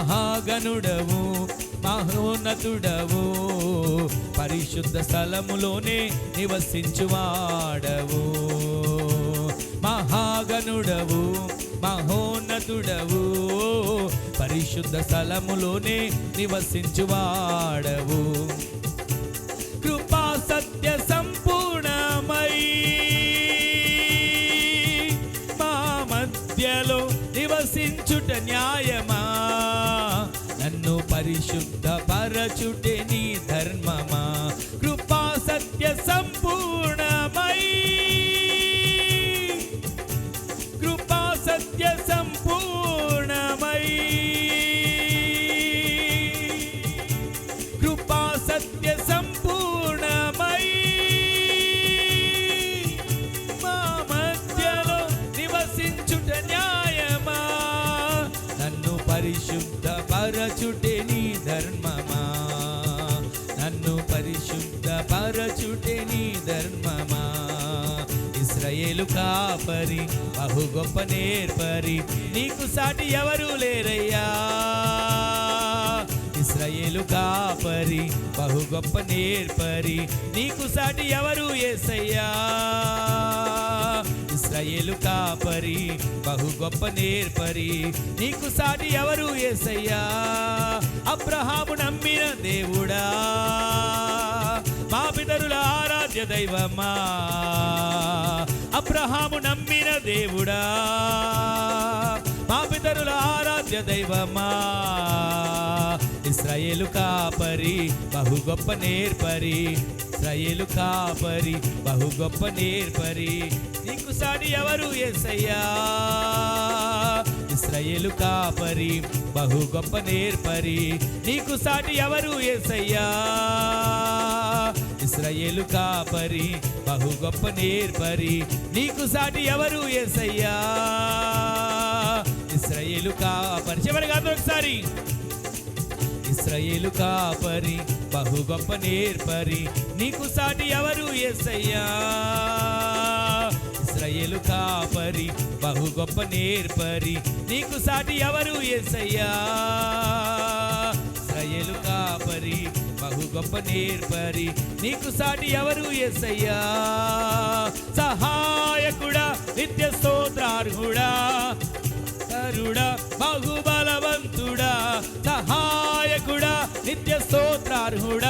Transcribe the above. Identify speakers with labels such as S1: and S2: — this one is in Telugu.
S1: మహాగణుడవు మహోన్నతుడవు, పరిశుద్ధ స్థలములోనే నివసించువాడవు. మహాగణుడవు మహోన్నతుడవు, పరిశుద్ధ స్థలములోనే నివసించువాడవు. కృపా సత్య సంపూర్ణమై మా మధ్యలో నివసించుట న్యాయమా, నన్ను పరిశుద్ధ పరచుటే నీ ధర్మమా. కృపా సత్య సంపూర్ణమై కృపా సత్య సంపూర్ణమై కృపా సత్య సంపూర్ణమై మా మధ్యలో నివసించుట న్యాయమా, నన్ను పరిశుద్ధ పరచుటే నీ ధర్మమా, నన్ను పరిశుద్ధ పరచుటే నీ ధర్మమా. ఇశ్రాయేలు కాపరి బహు గొప్ప నేర్పరి, నీకు సాటి ఎవరు లేరయ్యా. ఇశ్రాయేలు కాపరి బహు గొప్ప నేర్పరి, నీకు సాటి ఎవరు యేసయ్యా. ఇశ్రాయేలు కాపరి బహు గొప్ప నేర్పరి, నీకు సాటి ఎవరు యేసయ్యా. అబ్రహాము నమ్మిన దేవుడా, మా పితరుల ఆరాధ్య దైవమా. అబ్రహాము నమ్మిన దేవుడా, మా పితరుల ఆరాధ్య దైవమా. ఇశ్రాయేలు కాపరి బహు గొప్ప నేర్పరి, ఇశ్రాయేలు కాపరి బహు గొప్ప నేర్పరి, నీకు సాటి ఎవరు యేసయ్యా. ఇశ్రాయేలు కాపరి బహు గొప్ప నేర్పరి, నీకు సాటి ఎవరు యేసయ్యా. ఇశ్రాయేలు కాపరి బహు గొప్ప నేర్పరి, నీకు సాటి ఎవరు యేసయ్యా. ఇశ్రాయేలు కాపరి చివరిగా ఒకసారి. ఇశ్రాయేలు కాపరి బహు గొప్ప నేర్పరి, నీకు సాటి ఎవరు యేసయ్యా. ఇశ్రాయేలు కాపరి బహు గొప్ప నేర్పరి, నీకు సాటి ఎవరు యేసయ్యా. ఇశ్రాయేలు కాపరి బహు గొప్ప నేర్పరి, నీకు సాటి ఎవరు యేసయ్యా. సహాయకుడా నిత్య స్తోత్రార్హుడా, కరుడా బహుబలవంతుడా, సహాయకుడా నిత్య స్తోత్రార్హుడా,